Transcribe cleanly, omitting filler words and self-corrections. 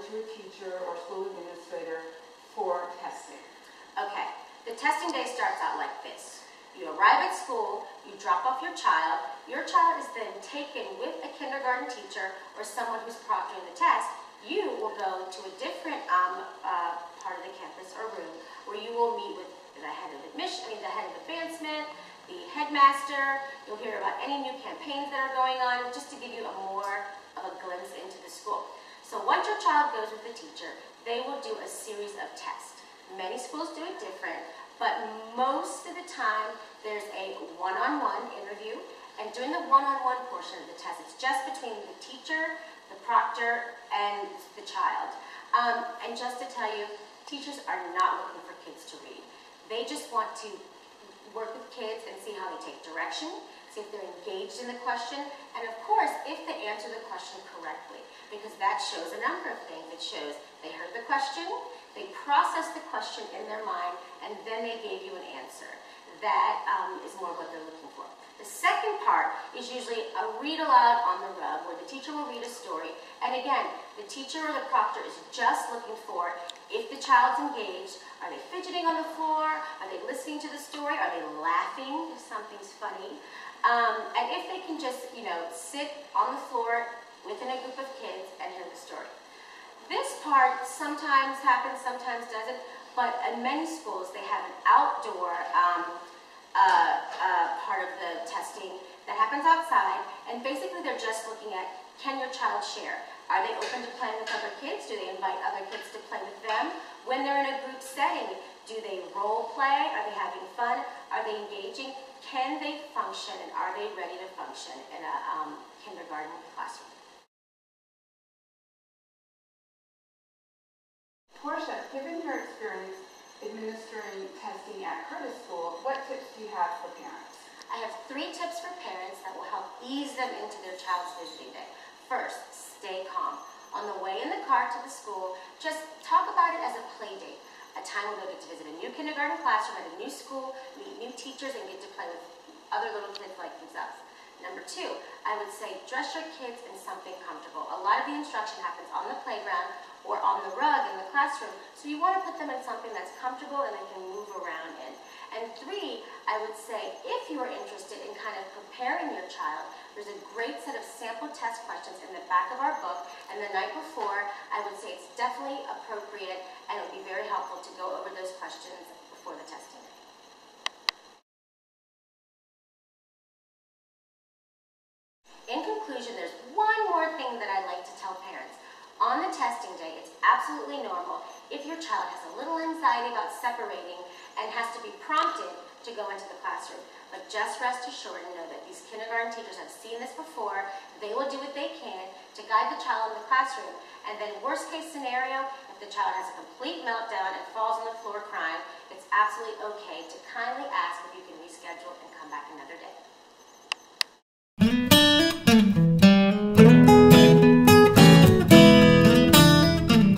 to a teacher or school administrator for testing? Okay, the testing day starts out like this. You arrive at school, you drop off your child is then taken with a kindergarten teacher or someone who's proctoring the test. You will go to a different part of the campus or room where you will meet with the head of the head of advancement, the headmaster. You'll hear about any new campaigns that are going on, just to give you more of a glimpse into the school. So once your child goes with the teacher, they will do a series of tests. Many schools do it different, but most of the time there's a one-on-one interview, and during the one-on-one portion of the test, it's just between the teacher, the proctor, and the child. And just to tell you, teachers are not looking for kids to read. They just want to work with kids and see how they take direction, see if they're engaged in the question, and of course, if they answer the question correctly, because that shows a number of things. It shows they heard the question, they processed the question in their mind, and then they gave you an answer. That is more what they're looking for. The second part is usually a read aloud on the rug, where the teacher will read a story, and again, the teacher or the proctor is just looking for if the child's engaged. Are they fidgeting on the floor? Are they listening to the story? Are they laughing if something's funny? And if they can just, sit on the floor within a group of kids and hear the story. This part sometimes happens, sometimes doesn't, but in many schools they have an outdoor part of the testing that happens outside, and basically they're just looking at, can your child share? Are they open to playing with other kids? Do they invite other kids to play with them? When they're in a group setting, do they role play? Are they having fun? Are they engaging? Can they function, and are they ready to function in a kindergarten classroom? Portia, given your experience administering testing at Curtis School, what tips do you have for parents? I have 3 tips for parents that will help ease them into their child's visiting day. First, stay calm. On the way in the car to the school, just talk about it as a play date, a time when they'll get to visit a new kindergarten classroom at a new school, meet new teachers, and get to play with other little kids like themselves. Number 2, I would say dress your kids in something comfortable. A lot of the instruction happens on the playground or on the rug in the classroom, so you want to put them in something that's comfortable and they can move around in. And 3, I would say, if you are interested in kind of preparing your child, there's a great set of sample test questions in the back of our book, and the night before, I would say it's definitely appropriate and it would be very helpful to go over those questions before the testing. In conclusion, there's one more thing that I'd like to tell parents. On the testing day, it's absolutely normal if your child has a little anxiety about separating and has to be prompted to go into the classroom. But just rest assured and know that these kindergarten teachers have seen this before. They will do what they can to guide the child in the classroom. And then worst case scenario, if the child has a complete meltdown and falls on the floor crying, it's absolutely okay to kindly ask if you can reschedule and come back another day.